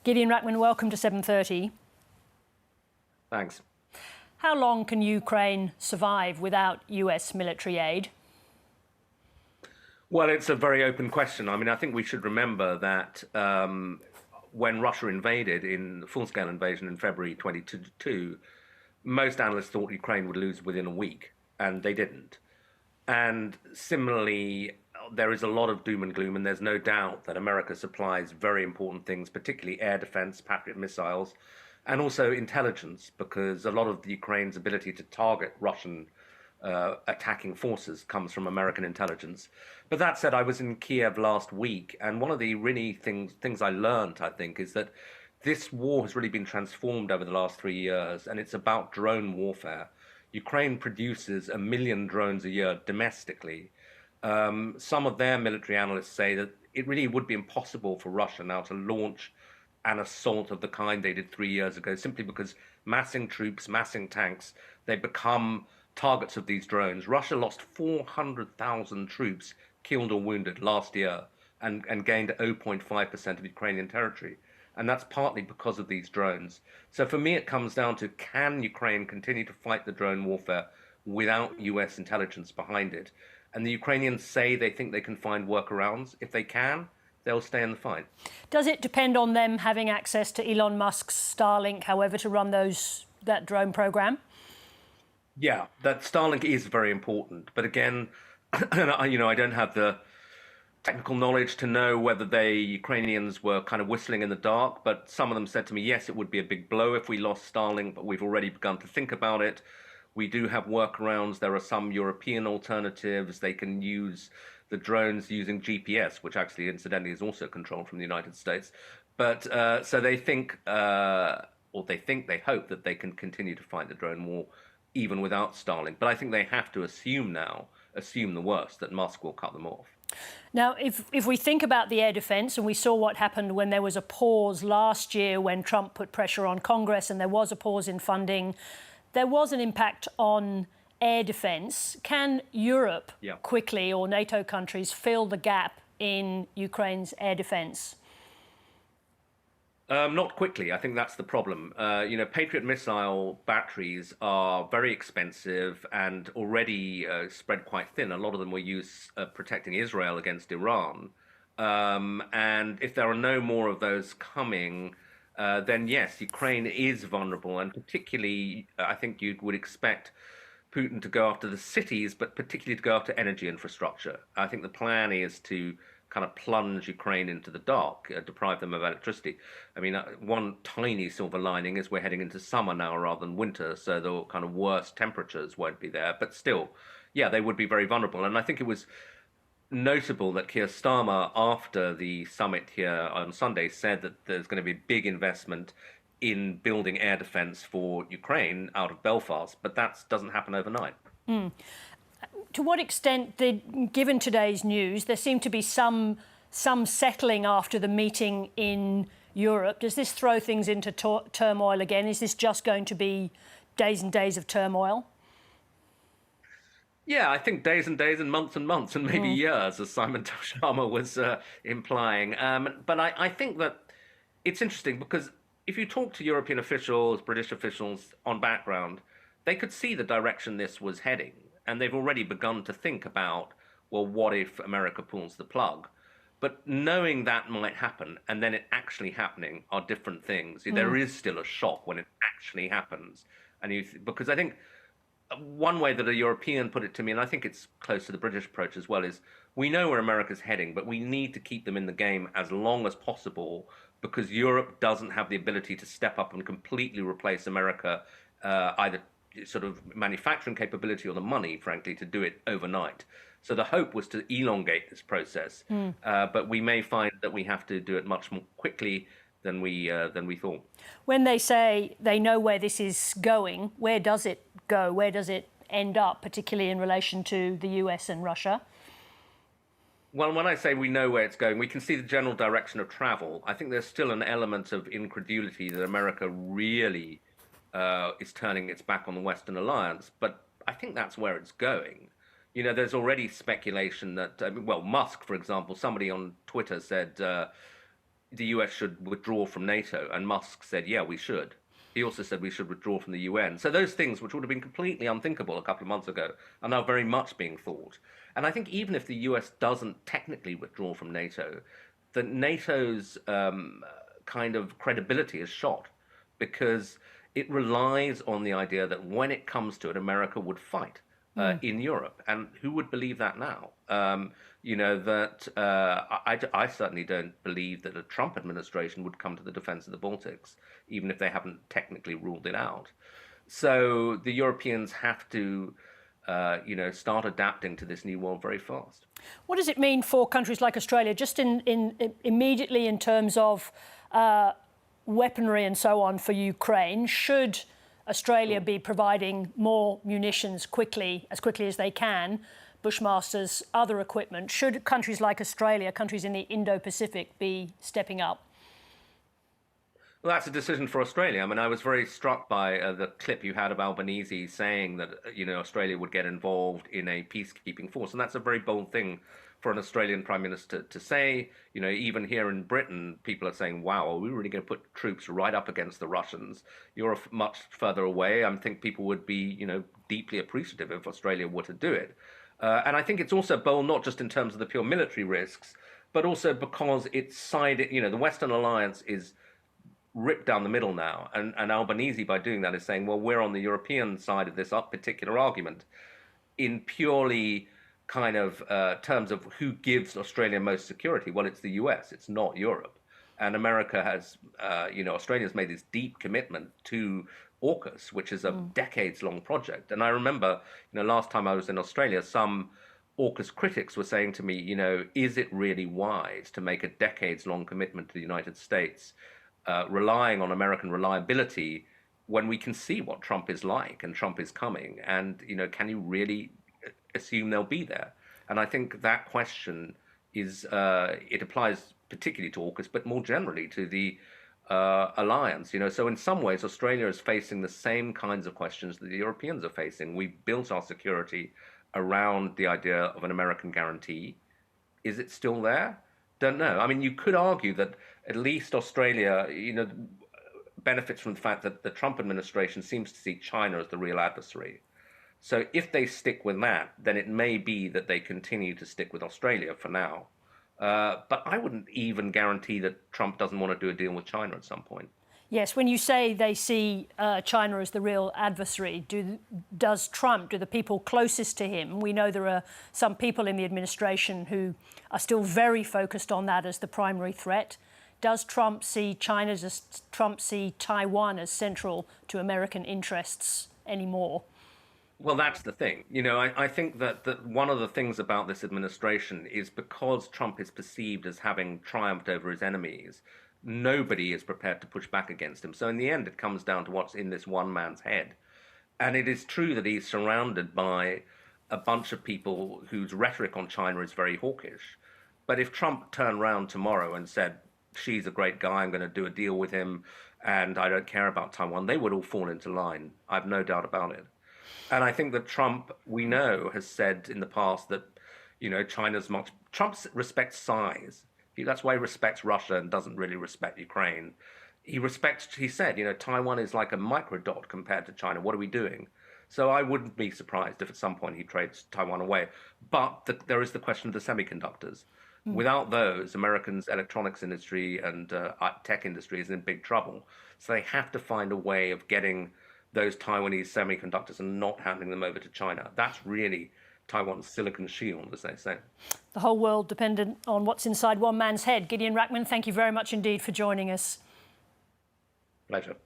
Gideon Rachman, welcome to 7:30. Thanks. How long can Ukraine survive without US military aid? Well, it's a very open question. I mean, I think we should remember that when Russia invaded in the full-scale invasion in February 2022, most analysts thought Ukraine would lose within a week, and they didn't. And similarly, there is a lot of doom and gloom, and there's no doubt that America supplies very important things, particularly air defense, Patriot missiles, and also intelligence, because a lot of the Ukraine's ability to target Russian attacking forces comes from American intelligence. But that said, I was in Kiev last week, and one of the really things I learned, I think, is that this war has really been transformed over the last 3 years, and it's about drone warfare. Ukraine produces 1 million drones a year domestically. Some of their military analysts say that it really would be impossible for Russia now to launch an assault of the kind they did 3 years ago, simply because massing troops, massing tanks, they become targets of these drones. Russia lost 400,000 troops killed or wounded last year and gained 0.5% of Ukrainian territory. And that's partly because of these drones. So for me, it comes down to, can Ukraine continue to fight the drone warfare without US intelligence behind it? And the Ukrainians say they think they can find workarounds. If they can, they'll stay in the fight. Does it depend on them having access to Elon Musk's Starlink, however, to run that drone program? Yeah, that Starlink is very important. But again, I don't have the technical knowledge to know whether the Ukrainians were kind of whistling in the dark, but some of them said to me, yes, it would be a big blow if we lost Starlink, but we've already begun to think about it. We do have workarounds. There are some European alternatives. They can use the drones using GPS, which actually, incidentally, is also controlled from the United States. But so they think, they hope that they can continue to fight the drone war even without Starlink. But I think they have to assume the worst, that Musk will cut them off. Now, if we think about the air defence, and we saw what happened when there was a pause last year when Trump put pressure on Congress and there was a pause in funding, there was an impact on air defence. Can Europe quickly, or NATO countries, fill the gap in Ukraine's air defence? Not quickly. I think that's the problem. Patriot missile batteries are very expensive and already spread quite thin. A lot of them were used protecting Israel against Iran. And if there are no more of those coming, then yes, Ukraine is vulnerable. And particularly, I think you would expect Putin to go after the cities, but particularly to go after energy infrastructure. I think the plan is to kind of plunge Ukraine into the dark, deprive them of electricity. I mean, one tiny silver lining is we're heading into summer now rather than winter, so the kind of worst temperatures won't be there. But still, yeah, they would be very vulnerable. And I think it was notable that Keir Starmer, after the summit here on Sunday, said that there's going to be big investment in building air defense for Ukraine out of Belfast, but that doesn't happen overnight. To what extent, given today's news, there seemed to be some settling after the meeting in Europe? Does this throw things into turmoil again? Is this just going to be days and days of turmoil? Yeah, I think days and days and months and maybe years, as Simon Sharma was implying. But I think that it's interesting because if you talk to European officials, British officials on background, they could see the direction this was heading. And they've already begun to think about, well, what if America pulls the plug? But knowing that might happen and then it actually happening are different things. There is still a shock when it actually happens. And because I think one way that a European put it to me, and I think it's close to the British approach as well, is we know where America's heading, but we need to keep them in the game as long as possible because Europe doesn't have the ability to step up and completely replace America, either sort of manufacturing capability or the money, frankly, to do it overnight. So the hope was to elongate this process, but we may find that we have to do it much more quickly than we thought. When they say they know where this is going, where does it go? Where does it end up, particularly in relation to the US and Russia? Well, when I say we know where it's going, we can see the general direction of travel. I think there's still an element of incredulity that America really is turning its back on the Western alliance, but I think that's where it's going. There's already speculation that, Musk, for example, somebody on Twitter said the US should withdraw from NATO, and Musk said, yeah, we should. He also said we should withdraw from the UN. So those things, which would have been completely unthinkable a couple of months ago, are now very much being thought. And I think even if the US doesn't technically withdraw from NATO, that NATO's kind of credibility is shot because it relies on the idea that when it comes to it, America would fight in Europe. And who would believe that now? I certainly don't believe that a Trump administration would come to the defense of the Baltics, even if they haven't technically ruled it out. So the Europeans have to start adapting to this new world very fast. What does it mean for countries like Australia, just immediately in terms of weaponry and so on for Ukraine? Should Australia be providing more munitions as quickly as they can, Bushmasters, other equipment? Should countries like Australia, countries in the Indo-Pacific, be stepping up? Well, that's a decision for Australia. I mean, I was very struck by the clip you had of Albanese saying that, Australia would get involved in a peacekeeping force. And that's a very bold thing for an Australian Prime Minister to say. Even here in Britain, people are saying, wow, are we really going to put troops right up against the Russians? You're much further away. I think people would be, deeply appreciative if Australia were to do it. And I think it's also bold, not just in terms of the pure military risks, but also because it's sided, the Western alliance is ripped down the middle now. And Albanese, by doing that, is saying, well, we're on the European side of this particular argument in purely kind of terms of who gives Australia most security. Well, it's the US, it's not Europe. And America has, Australia's made this deep commitment to AUKUS, which is a decades-long project. And I remember, last time I was in Australia, some AUKUS critics were saying to me, is it really wise to make a decades-long commitment to the United States, relying on American reliability when we can see what Trump is like and Trump is coming? And, can you really assume they'll be there? And I think that question is, it applies particularly to AUKUS, but more generally to the alliance. So in some ways, Australia is facing the same kinds of questions that the Europeans are facing. We built our security around the idea of an American guarantee. Is it still there? Don't know. I mean, you could argue that at least Australia, benefits from the fact that the Trump administration seems to see China as the real adversary. So if they stick with that, then it may be that they continue to stick with Australia for now. But I wouldn't even guarantee that Trump doesn't want to do a deal with China at some point. Yes, when you say they see China as the real adversary, does Trump, do the people closest to him, we know there are some people in the administration who are still very focused on that as the primary threat. Does Trump see Taiwan as central to American interests anymore? Well, that's the thing. I think that one of the things about this administration is because Trump is perceived as having triumphed over his enemies, nobody is prepared to push back against him. So in the end, it comes down to what's in this one man's head. And it is true that he's surrounded by a bunch of people whose rhetoric on China is very hawkish. But if Trump turned around tomorrow and said, Xi's a great guy, I'm going to do a deal with him, and I don't care about Taiwan, they would all fall into line. I have no doubt about it. And I think that Trump, we know, has said in the past that, Trump respects size. That's why he respects Russia and doesn't really respect Ukraine. He said, Taiwan is like a microdot compared to China. What are we doing? So I wouldn't be surprised if at some point he trades Taiwan away. But there is the question of the semiconductors. Without those, Americans' electronics industry and tech industry is in big trouble. So they have to find a way of getting those Taiwanese semiconductors and not handing them over to China. That's really Taiwan's silicon shield, as they say. The whole world dependent on what's inside one man's head. Gideon Rachman, thank you very much indeed for joining us. Pleasure.